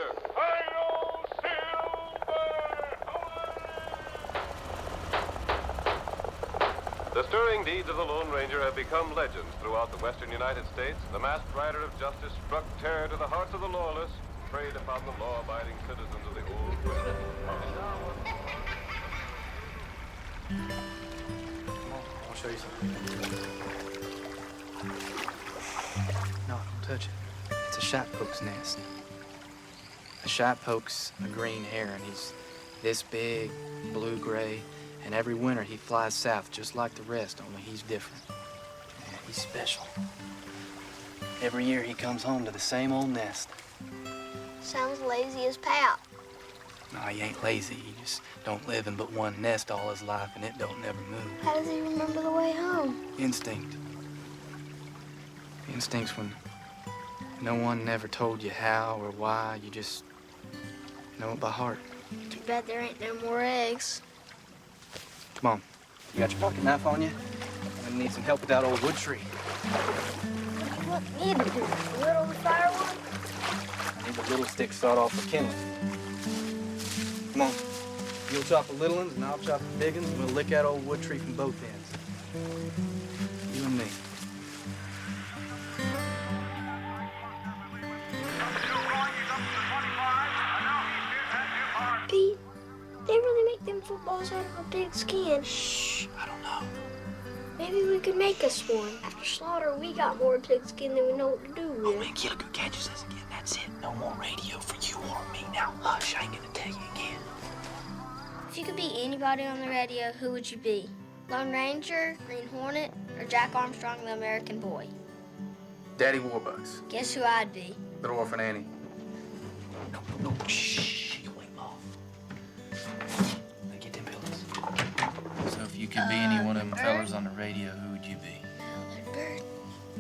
Ranger. Hi-yo, Silver! The stirring deeds of the Lone Ranger have become legends throughout the western United States. The masked rider of justice struck terror to the hearts of the lawless, preyed upon the law-abiding citizens of the Old West. I'll show you something. No, don't touch it. It's a shot-poke's nest. A shot-poke's a green heron. He's this big, blue-gray, and every winter he flies south just like the rest, only he's different. Yeah, he's special. Every year he comes home to the same old nest. Sounds lazy as Pal. No, he ain't lazy. He just don't live in but one nest all his life, and it don't never move. How does he remember the way home? Instinct. Instinct's when no one never told you how or why. You just know it by heart. Too bad there ain't no more eggs. Come on. You got your pocket knife on you? I'm gonna need some help with that old wood tree. What do you want me to do? Whittle the firewood? I need the little stick sawed off for kindling. Come on. You'll chop the little ones, and I'll chop the big ones, and we'll lick that old wood tree from both ends. You and me. Pete, they really make them footballs out of a pig skin. Shh, I don't know. Maybe we could make us one. After slaughter, we got more pig skin than we know what to do with. Oh, man, McKellogg, can't you say this again? That's it. No more radio for you or me. Now, hush, I ain't gonna tell you again. If you could be anybody on the radio, who would you be? Lone Ranger, Green Hornet, or Jack Armstrong, the American boy? Daddy Warbucks. Guess who I'd be? Little Orphan Annie. No, shh, you ain't off. Now get them pillows. So if you could be any one of them fellas on the radio, who would you be? Mallard Bird.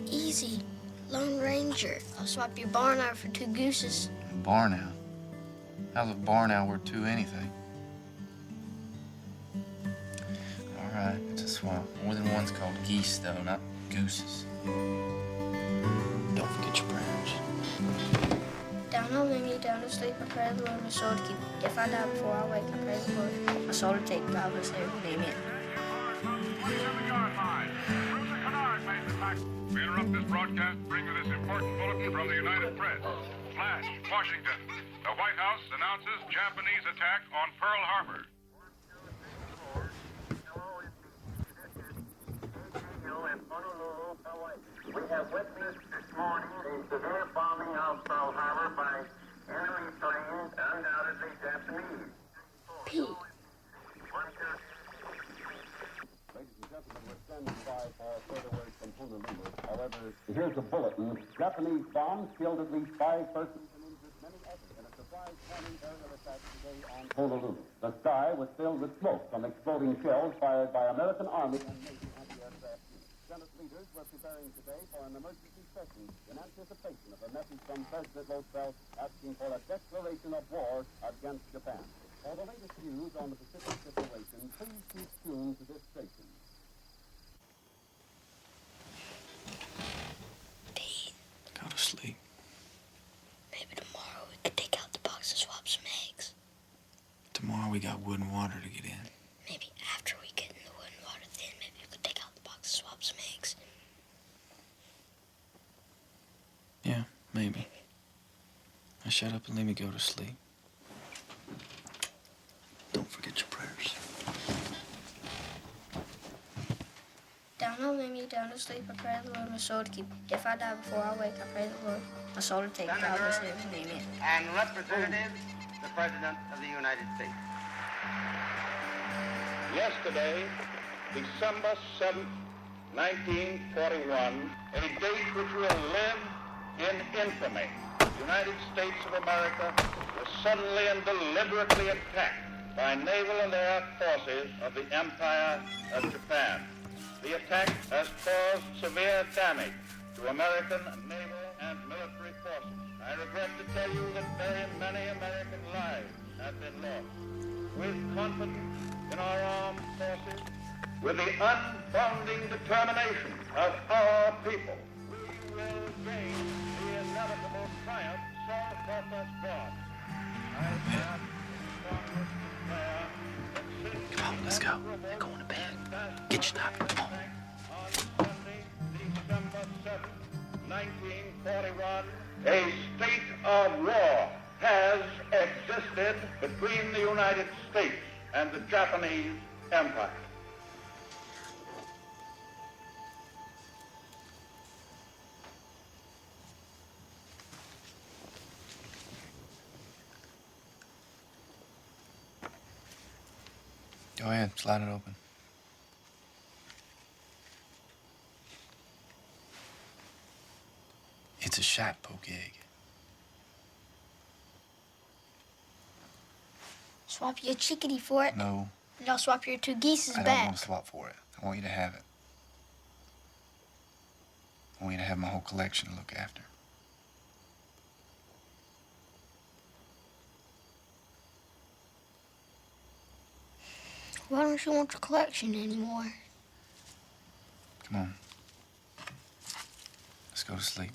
Easy. Lone Ranger. I'll swap your barn out for 2 gooses. Barn owl? How's a barn owl worth 2 anything? All right, it's a swamp. More than one's called geese, though, not gooses. Don't forget your prayers. Down home, they me down to sleep. I pray the Lord my soul to keep. If I die before I wake, I pray the Lord my soul to take. God bless everyone. Amen. We interrupt this broadcast to bring you this important bulletin from the United Press. Flash, Washington. The White House announces Japanese attack on Pearl Harbor. We have witnessed this morning the severe bombing of Pearl Harbor by enemy planes, undoubtedly Japanese. Pete. Ladies and gentlemen, we're standing by for further word from Honolulu. However, here's a bulletin. Japanese bombs killed at least 5 persons and injured many others in a surprise bombing aerial attack today on Honolulu. The sky was filled with smoke from exploding shells fired by American Army and Navy anti-aircraft units. Senate leaders were preparing today for an emergency session in anticipation of a message from President Roosevelt asking for a declaration of war against Japan. For the latest news on the Pacific situation, please keep tuned to this station. Pete. Go to sleep. Maybe tomorrow we could take out the box and swap some eggs. Tomorrow we got wood and water to get in. Maybe after we get in the wood and water, then maybe we could take out the box and swap some eggs. Yeah, maybe. Now shut up and let me go to sleep. Don't forget your prayers. Down home, lay me down to sleep. I pray the Lord my soul to keep. If I die before I wake, I pray the Lord my soul to take. God bless everyone. Amen. And Representative, the President of the United States. Yesterday, December 7th, 1941, a date which will live in infamy. The United States of America was suddenly and deliberately attacked by naval and air forces of the Empire of Japan. The attack has caused severe damage to American naval and military forces. I regret to tell you that very many American lives have been lost. With confidence in our armed forces, with the unbounding determination of our people, we will gain the inevitable triumph so help us God. Come on, let's go. They're going to bed. Get your knife. Come on. On Sunday, December 7th, 1941, a state of war has existed between the United States and the Japanese Empire. Go ahead, slide it open. It's a shot poke egg. Swap your chickadee for it. No, And I'll swap your 2 geese's I don't back. want to swap for it. I want you to have it. I want you to have my whole collection to look after. Why don't you want your collection anymore? Come on. Let's go to sleep.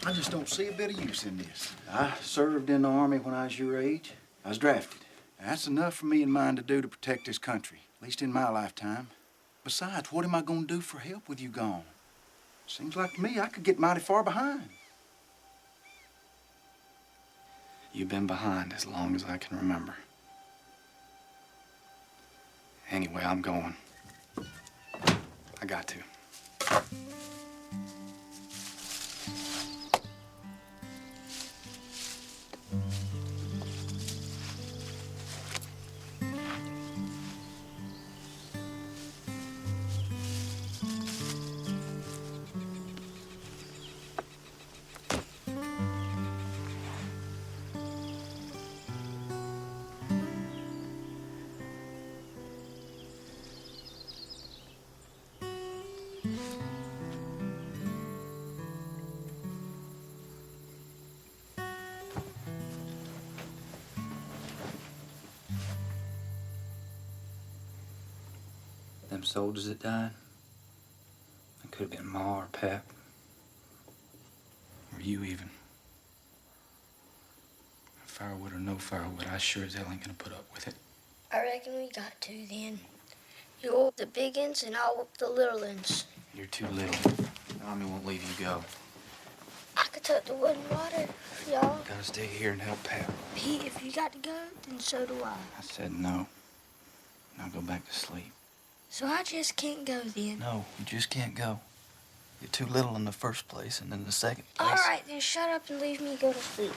I just don't see a bit of use in this. I served in the Army when I was your age. I was drafted. That's enough for me and mine to do to protect this country, at least in my lifetime. Besides, what am I going to do for help with you gone? Seems like to me I could get mighty far behind. You've been behind as long as I can remember. Anyway, I'm going. I got to. Them soldiers that died, it could have been Ma or Pap, or you even. Firewood or no firewood, I sure as hell ain't gonna put up with it. I reckon we got to then. You whoop the big uns and I'll whoop the little uns. You're too little. The Army won't leave you go. I could tuck the wood and water, y'all. Gotta stay here and help Pap. Pete, if you got to go, then so do I. I said no. Now go back to sleep. So I just can't go then. No, you just can't go. You're too little in the first place, and in the second place. All right, then shut up and leave me go to sleep.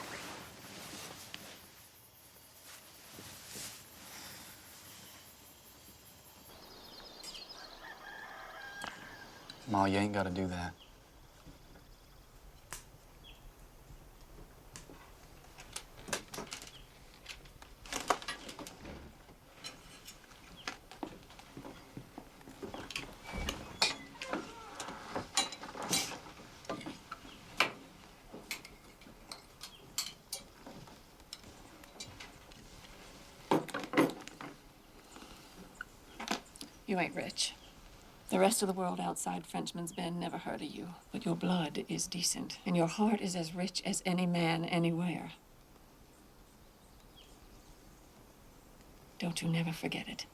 Ma, you ain't gotta do that. You ain't rich. The rest of the world outside Frenchman's Bend never heard of you. But your blood is decent, and your heart is as rich as any man anywhere. Don't you never forget it.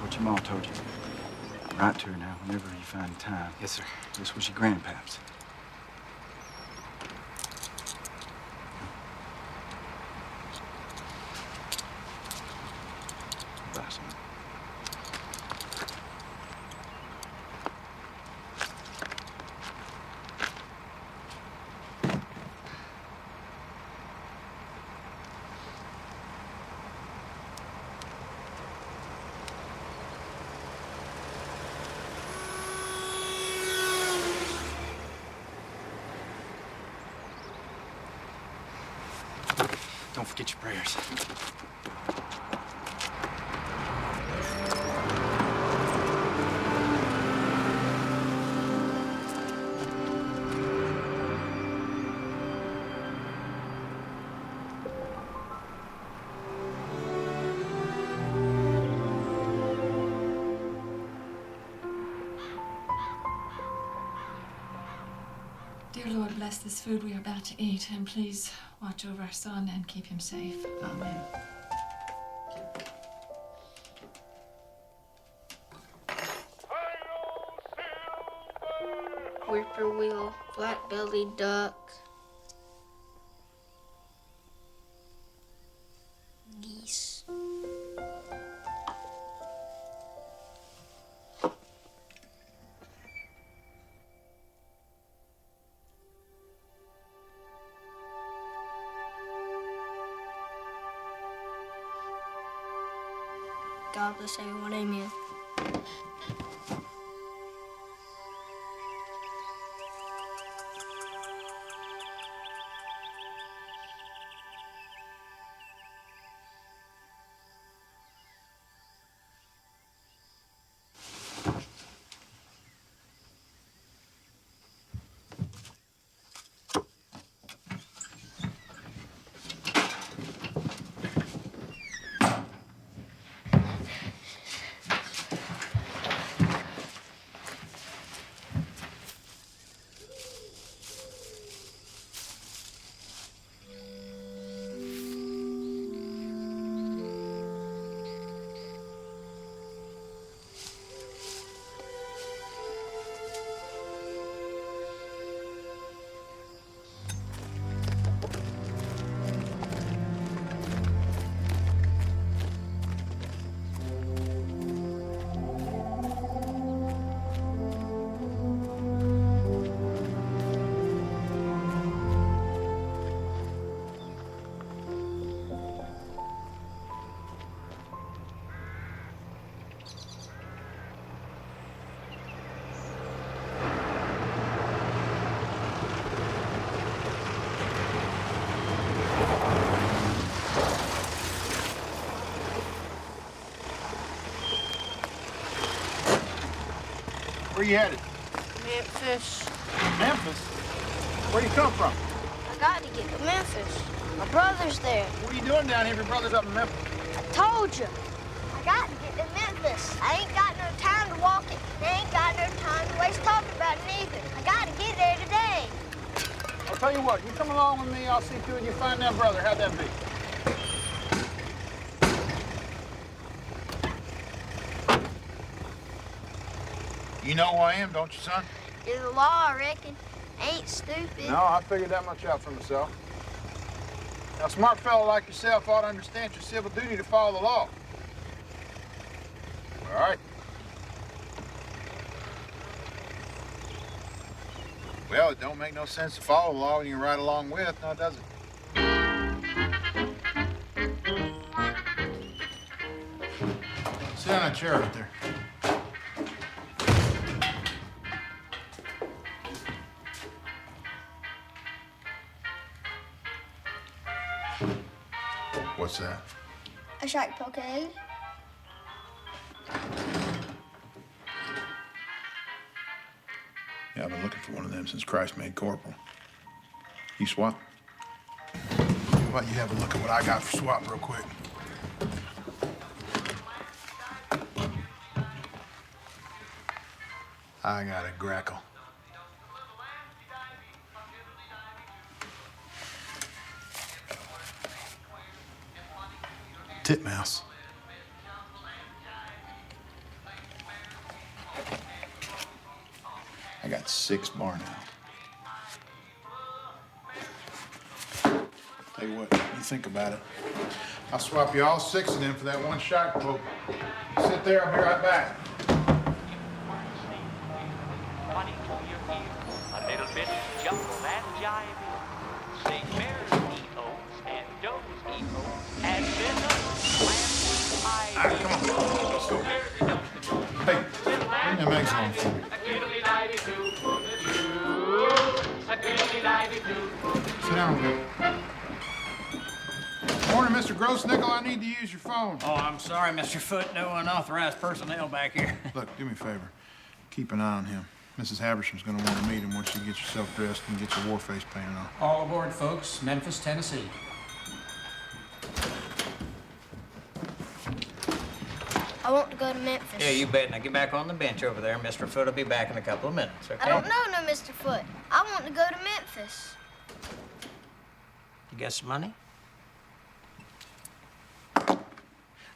What your mom told you. Write to her now whenever you find time. Yes, sir. This was your grandpap's. Don't forget your prayers. Dear Lord, bless this food we are about to eat, and please watch over our son and keep him safe. Amen. Whippoorwill, black-bellied duck, geese. God bless everyone, amen. Where you headed? Memphis. Memphis? Where you come from? I got to get to Memphis. My brother's there. What are you doing down here if your brother's up in Memphis? I told you. I got to get to Memphis. I ain't got no time to walk it. I ain't got no time to waste talking about it neither. I got to get there today. I'll tell you what, you come along with me, I'll see to it you find that brother. How'd that be? You know who I am, don't you, son? You're the law, I reckon. Ain't stupid. No, I figured that much out for myself. Now, a smart fellow like yourself ought to understand your civil duty to follow the law. All right. Well, it don't make no sense to follow the law when you're right along with, now does it? Sit on that chair right there. What's that? A shark poke egg. Yeah, I've been looking for one of them since Christ made corporal. You swap? How about you have a look at what I got for swap real quick? I got a grackle. Titmouse. I got 6 barn owl. Tell you what, you think about it. I'll swap you all 6 of them for that one shark poke. Sit there, I'll be right back. A little bit jungle and jiving. Say bears eat oats and does eat oats and then All right, come on. Let's go. Hey, bring them eggs along for me. Sit down a bit. Mr. Grossnickel, I need to use your phone. Oh, I'm sorry, Mr. Foote. No unauthorized personnel back here. Look, do me a favor. Keep an eye on him. Mrs. Haversham's gonna want to meet him once you get yourself dressed and get your war face painted on. All aboard, folks. Memphis, Tennessee. I want to go to Memphis. Yeah, you bet. Now get back on the bench over there. Mr. Foote will be back in a couple of minutes, okay? I don't know no Mr. Foote. I want to go to Memphis. You got some money?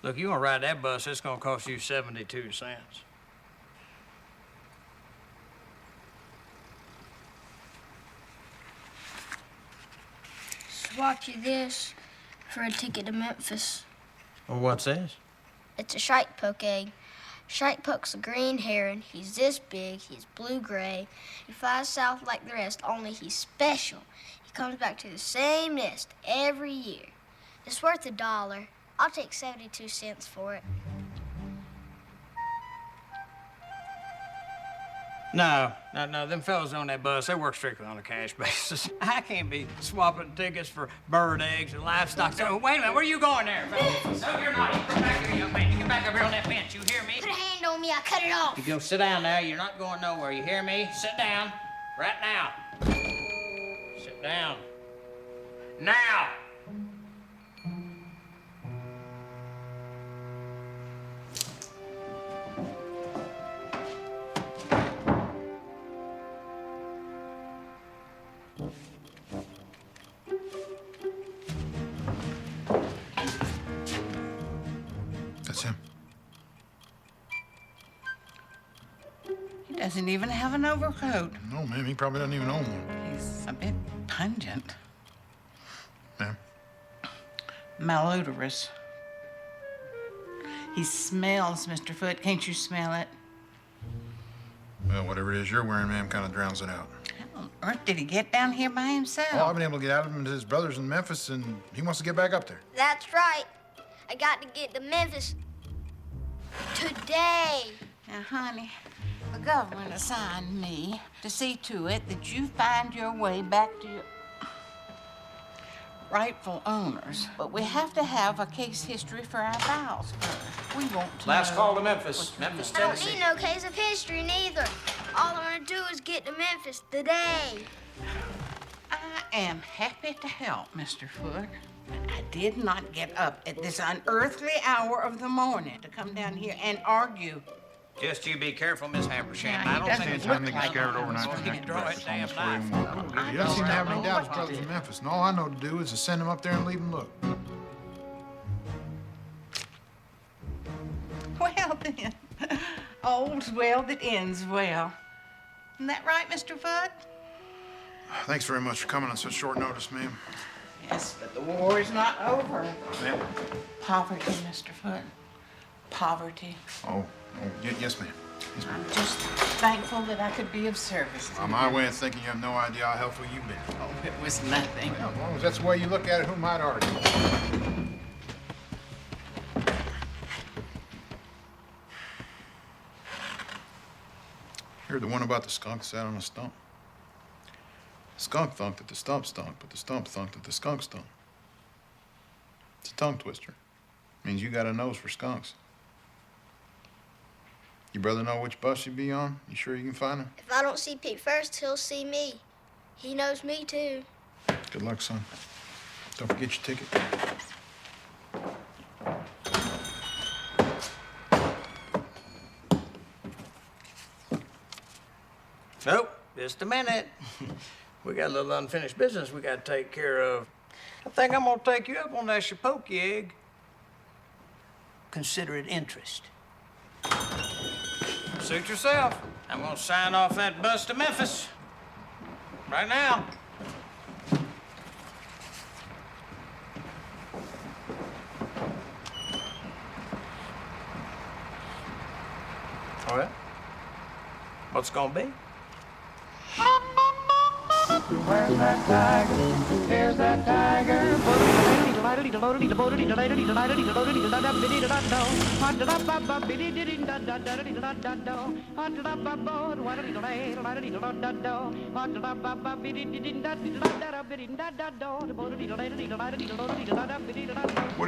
Look, you want to ride that bus, it's going to cost you 72 cents. Swap you this for a ticket to Memphis. Well, what's this? It's a shite poke egg. Shite poke's a green heron. He's this big. He's blue-gray. He flies south like the rest, only he's special. He comes back to the same nest every year. It's worth $1. I'll take 72 cents for it. No, them fellas on that bus, they work strictly on a cash basis. I can't be swapping tickets for bird eggs and livestock. So, wait a minute, where are you going there, fellas? No, you're not. You come back here, young man. You get back up here on that bench, you hear me? Put a hand on me, I'll cut it off. You go sit down now. You're not going nowhere, you hear me? Sit down. Right now. Sit down. Now! That's him. He doesn't even have an overcoat. No, ma'am, he probably doesn't even own one. He's a bit pungent. Ma'am? Malodorous. He smells, Mr. Foote. Can't you smell it? Well, whatever it is you're wearing, ma'am, kind of drowns it out. How on earth did he get down here by himself? Oh, I've been able to get out of him to his brothers in Memphis, and he wants to get back up there. That's right. I got to get to Memphis today. Now, honey, the government assigned me to see to it that you find your way back to your rightful owners. But we have to have a case history for our files first. We want to Last know call to Memphis. Memphis, I don't Tennessee. need no case of history neither. All I want to do is get to Memphis today. I am happy to help, Mr. Foote. But I did not get up at this unearthly hour of the morning to come down here and argue. Just you be careful, Miss Habersham. Yeah, I he don't doesn't think Time look to get like scared one. overnight Well, he connected can draw breakfast his damn almost before he knife. even woke up. He doesn't seem to have any doubt his brother's in Memphis, and all I know to do is to send him up there and leave him look. Well, then, all's well that ends well. Isn't that right, Mr. Foote? Thanks very much for coming on such short notice, ma'am. Yes, but the war is not over. Ma'am? Poverty, Mr. Foote. Poverty. Oh, yes, ma'am. Yes, ma'am. I'm just thankful that I could be of service to On you. my way of thinking, you have no idea how helpful you've been. Oh, it was nothing. Well, as long as that's the way you look at it, who might argue? Heard the one about the skunk sat on a stump. The skunk thunk that the stump stunk, but the stump thunk that the skunk stunk. It's a tongue twister. Means you got a nose for skunks. Your brother know which bus you be on? You sure you can find him? If I don't see Pete first, he'll see me. He knows me, too. Good luck, son. Don't forget your ticket. Nope, just a minute. We got a little unfinished business we got to take care of. I think I'm gonna take you up on that shapoke egg. Consider it interest. Suit yourself. I'm gonna sign off that bus to Memphis. Right now. Well, what's it gonna be? Where's that tiger? There's that tiger. Put a lady What are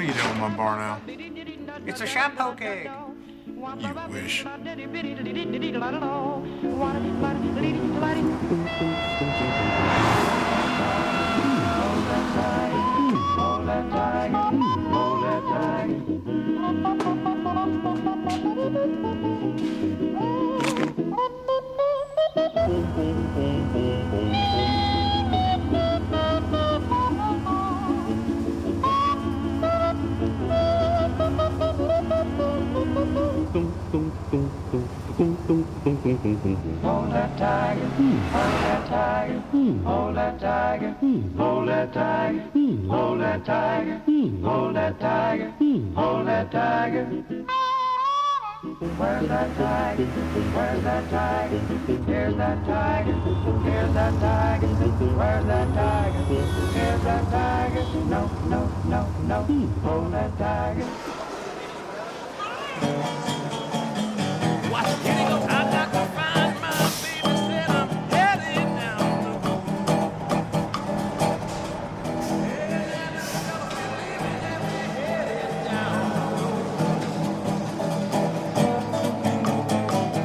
you doing with my bar now? It's a shot poke egg. You wish. Hold that tiger, hold that tiger, hold that tiger, hold that tiger, hold that tiger, hold that tiger, hold that tiger. Where's that tiger? Where's that tiger? Here's that tiger. Here's that tiger. Where's that tiger? Here's that tiger. No, no, no, no. Hold that tiger. What's getting up? I'm not gonna find my baby, said I'm heading down the road.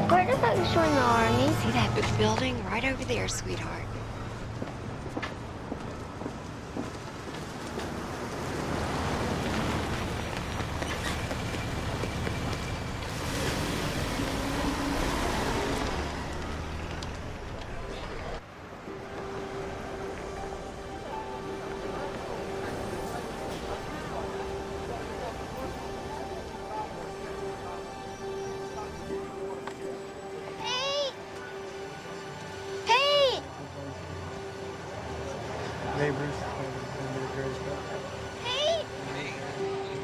Where the folks join the army? See that big building right over there, sweetheart? Pete! Neighbors. Pete!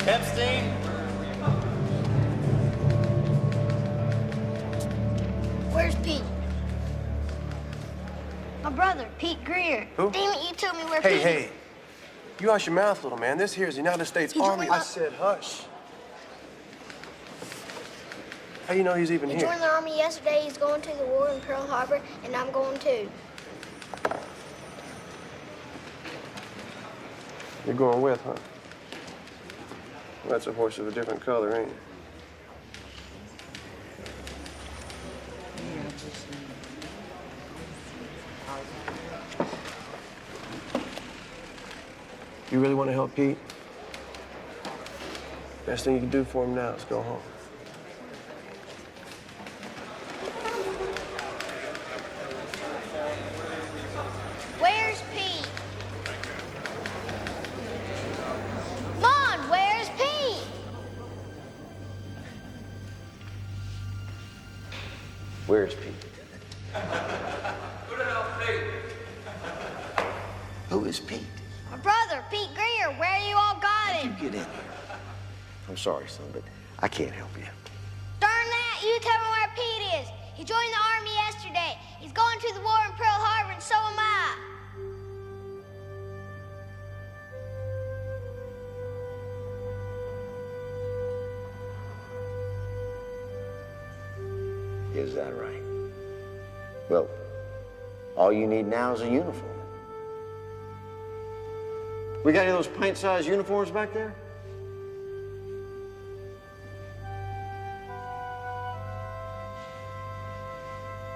Epstein? Where's Pete? My brother, Pete Greer. Who? Damn it, you told me where Hey, Pete hey. You hush your mouth, little man. This here is the United States Army. I joined said hush. How you know he's even He here? joined the army yesterday. He's going to the war in Pearl Harbor, and I'm going too. You're going with, huh? Well, that's a horse of a different color, ain't it? You really want to help Pete? Best thing you can do for him now is go home. Where's Pete? Mom, where's Pete? Where's Pete? Who is Pete? My brother, Pete Greer. Where you all got him? Get in here. I'm sorry, son, but I can't help you. Darn that, you tell me where Pete is. He joined the army yesterday. He's going to the war in Pearl Harbor, and so am I. Is that right? Well, all you need now is a uniform. We got any of those pint-sized uniforms back there?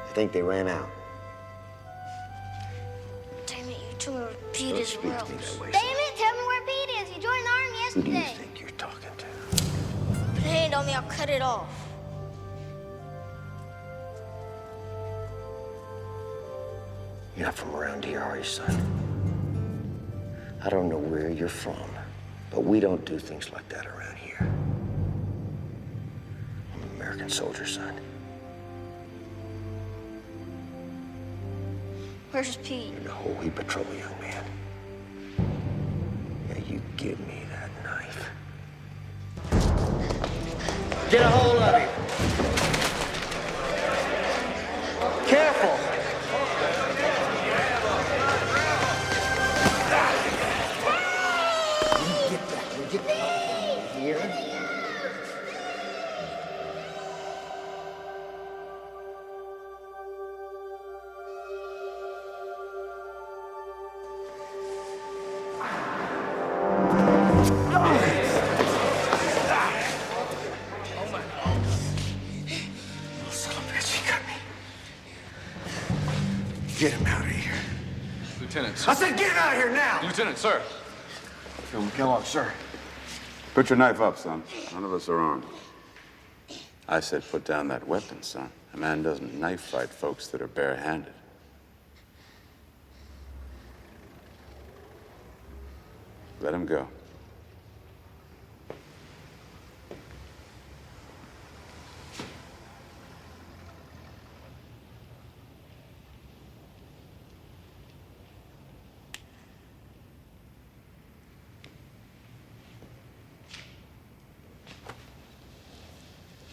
I think they ran out. Damn it, you told me where Pete Don't is. speak Where to me else? that way, Damn it, tell me where Pete is. He joined the army Who do you yesterday. think you're talking to? Put a hand on me, I'll cut it off. You're not from around here, are you, son? I don't know where you're from, but we don't do things like that around here. I'm an American soldier, son. Where's Pete? You're in a whole heap of trouble, young man. Yeah, you give me that knife. Get a hold of him. Careful. You get back. You get back here. Get him out of here. Lieutenant, sir. I said get him out of here now! Lieutenant, sir. Phil McKellogg, sir. Put your knife up, son. None of us are armed. I said put down that weapon, son. A man doesn't knife fight folks that are barehanded. Let him go.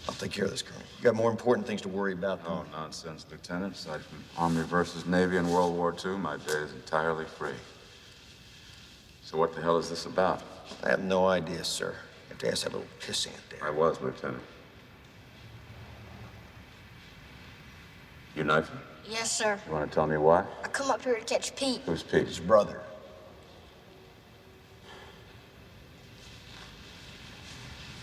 I'll take care of this, Colonel. You got more important things to worry about than... No nonsense, Lieutenant. Aside from Army versus Navy in World War II, my day is entirely free. So what the hell is this about? I have no idea, sir. You have to ask that little pissant there. I was, Lieutenant. You knifing? Yes, sir. You want to tell me why? I come up here to catch Pete. Who's Pete? His brother.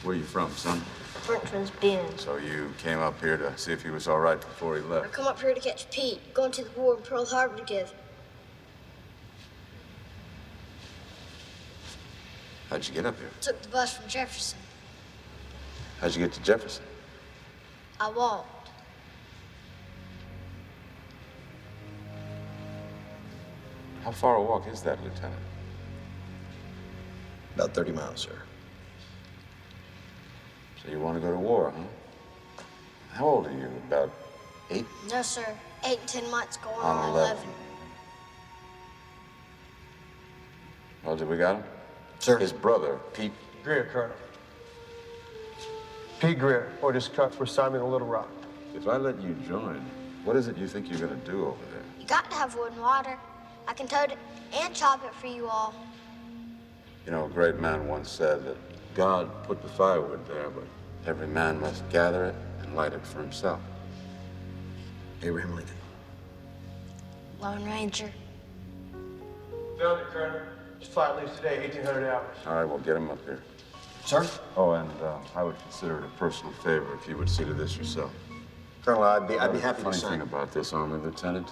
Where you from, son? Frenchman's Bend. So you came up here to see if he was all right before he I left? come up here to catch Pete, going to the war in Pearl Harbor to give. How'd you get up here? Took the bus from Jefferson. How'd you get to Jefferson? I walked. How far a walk is that, Lieutenant? About 30 miles, sir. So you want to go to war, huh? How old are you? About 8? No, sir. 8 and 10 months going On on 11. 11. Well, did we got him? Sir? His brother, Pete. Greer, Colonel. Pete Greer, orders cut for Simon in Little Rock. If I let you join, what is it you think you're going to do over there? You got to have wood and water. I can tote it and chop it for you all. You know, a great man once said that God put the firewood there, but every man must gather it and light it for himself. Abraham Lincoln. Lone Ranger. Found it, Colonel. His flight leaves today, 1800 hours. All right, well, get him up here. Sir? Oh, and I would consider it a personal favor if you would see to this yourself. Colonel, I'd be happy to Funny sign. thing about this, Army Lieutenant,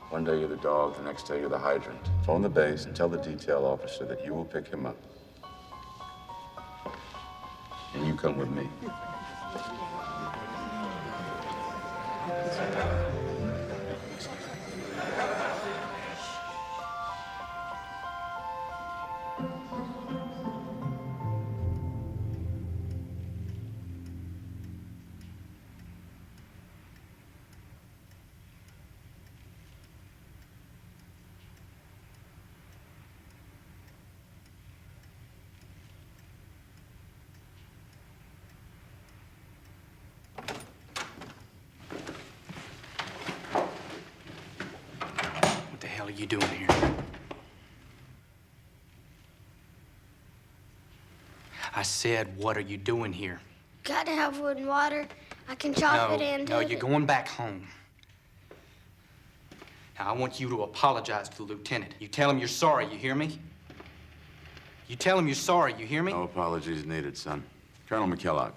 one day you're the dog, the next day you're the hydrant. Phone the base and tell the detail officer that you will pick him up. And you come with me. What the hell are you doing here? I said, what are you doing here? Got to have wood and water. I can chop it and No, tote you're it. going back home. Now, I want you to apologize to the lieutenant. You tell him you're sorry, you hear me? You tell him you're sorry, you hear me? No apologies needed, son. Colonel McKellogg.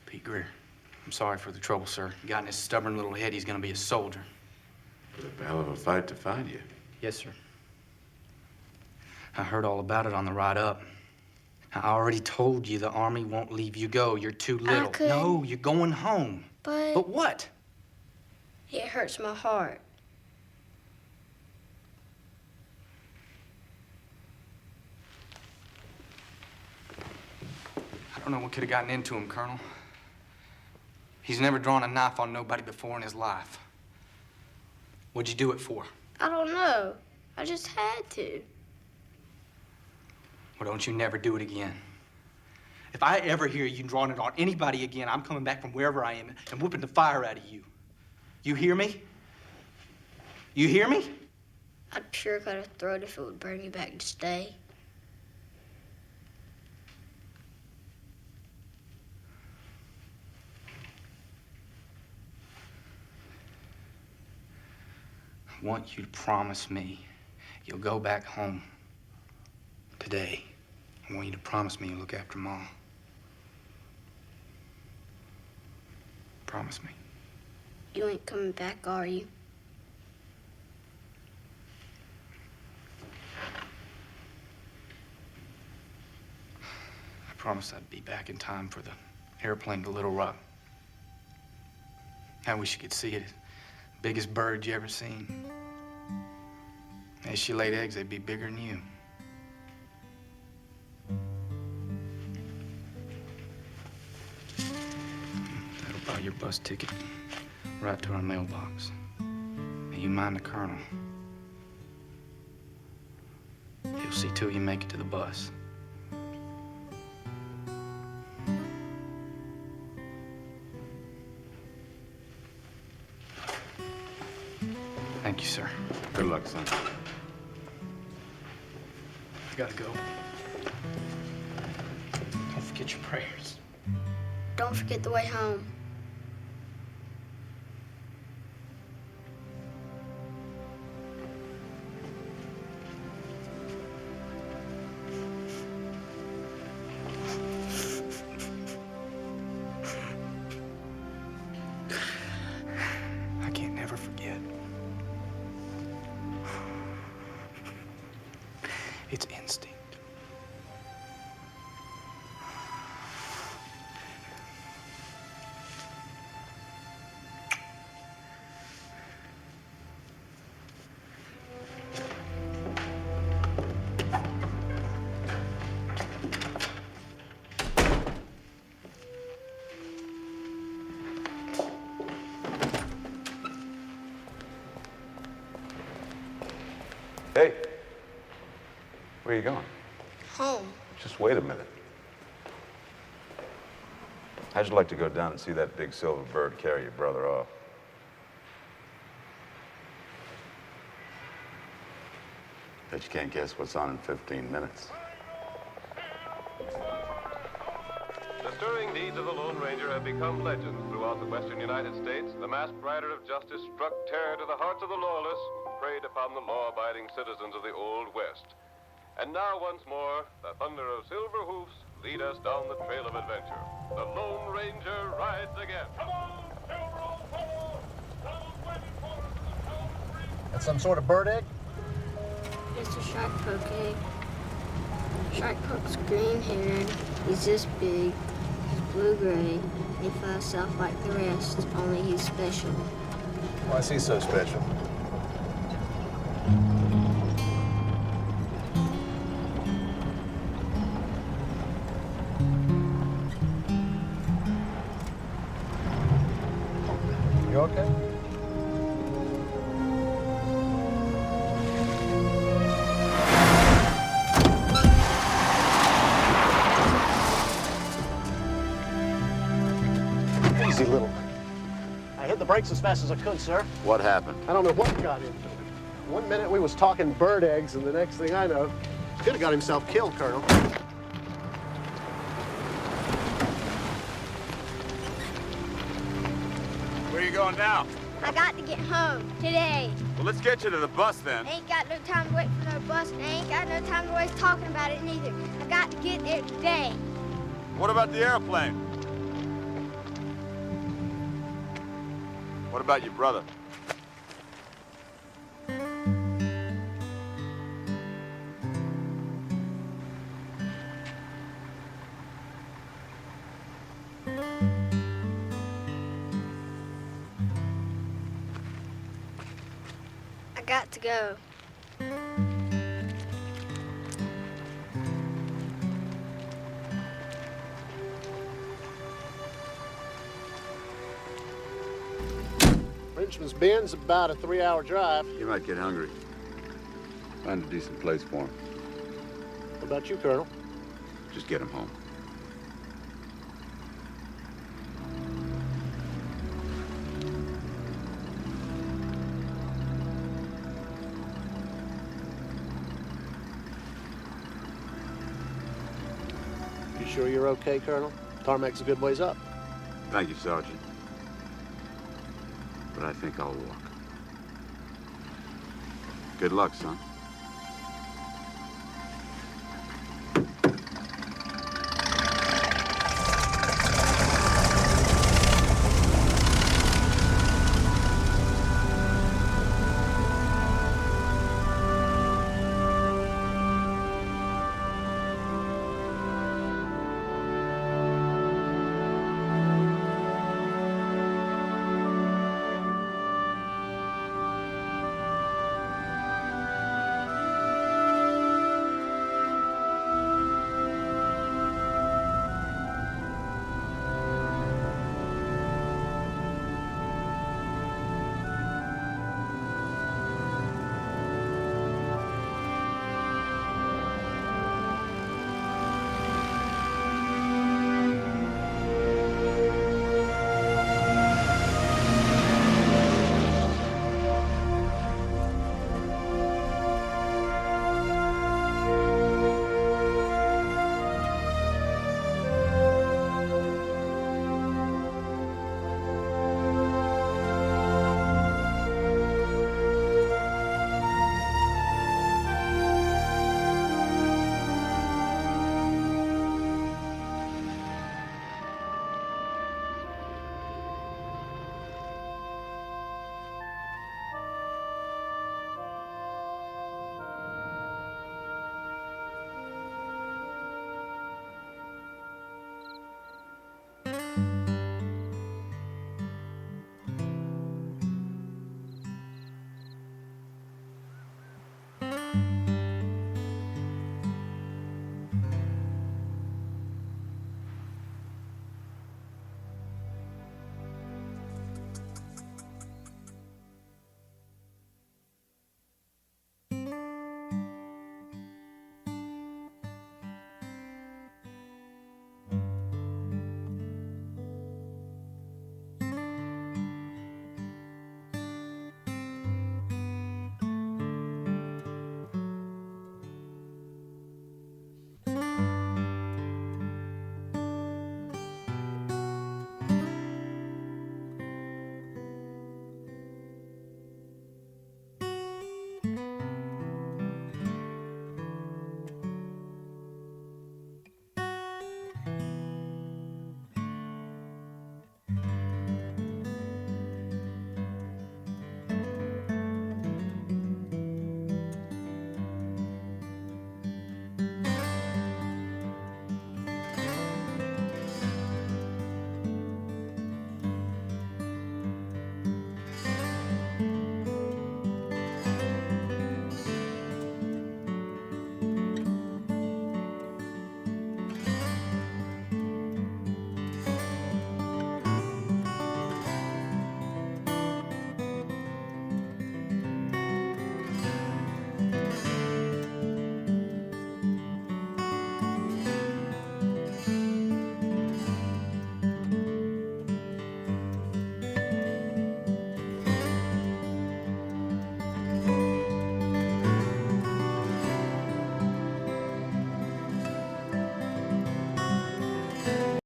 Pete Greer, I'm sorry for the trouble, sir. He got in his stubborn little head he's gonna be a soldier. It was a hell of a fight to find you. Yes, sir. I heard all about it on the ride up. I already told you the Army won't leave you go. You're too little. could. No, you're going home. But what? It hurts my heart. don't know what could have gotten into him, Colonel. He's never drawn a knife on nobody before in his life. What'd you do it for? I don't know. I just had to. Well, don't you never do it again. If I ever hear you drawing it on anybody again, I'm coming back from wherever I am and whooping the fire out of you. You hear me? You hear me? I'd sure cut a throat if it would bring me back to stay. I want you to promise me you'll go back home today. I want you to promise me you'll look after Mom. Promise me. You ain't coming back, are you? I promised I'd be back in time for the airplane to Little Rock. I wish you could see it. Biggest bird you ever seen. As she laid eggs, they'd be bigger than you. That'll buy your bus ticket right to our mailbox. And you mind the Colonel. He'll see till you make it to the bus. Thank you, sir. Good luck, son. I gotta go. Don't forget your prayers. Don't forget the way home. I can't never forget. It's instinct. Hey, where are you going? Home. Just wait a minute. How'd you like to go down and see that big silver bird carry your brother off? Bet you can't guess what's on in 15 minutes. The stirring deeds of the Lone Ranger have become legends throughout the western United States. The masked rider of justice struck terror to the hearts of the lawless who preyed upon the law-abiding citizens of the Old West. And now, once more, the thunder of silver hoofs lead us down the trail of adventure. The Lone Ranger rides again. Come on, Silver, old fellow! Those waiting for us in the town street. That's some sort of bird egg? It's a shark poke egg. Shark poke's green haired. He's this big. He's blue-gray. He flies south like the rest, only he's special. Why is he so special? You okay? Easy, little. I hit the brakes as fast as I could, sir. What happened? I don't know what got into it. One minute we was talking bird eggs, and the next thing I know, he could have got himself killed, Colonel. Where are you going now? I got to get home today. Well, let's get you to the bus then. I ain't got no time to wait for no bus, and I ain't got no time to waste talking about it neither. I got to get there today. What about the airplane? What about your brother? I got to go. Frenchman's Bend's about a 3-hour drive. He might get hungry. Find a decent place for him. What about you, Colonel? Just get him home. You sure you're okay, Colonel? Tarmac's a good ways up. Thank you, Sergeant. But I think I'll walk. Good luck, son.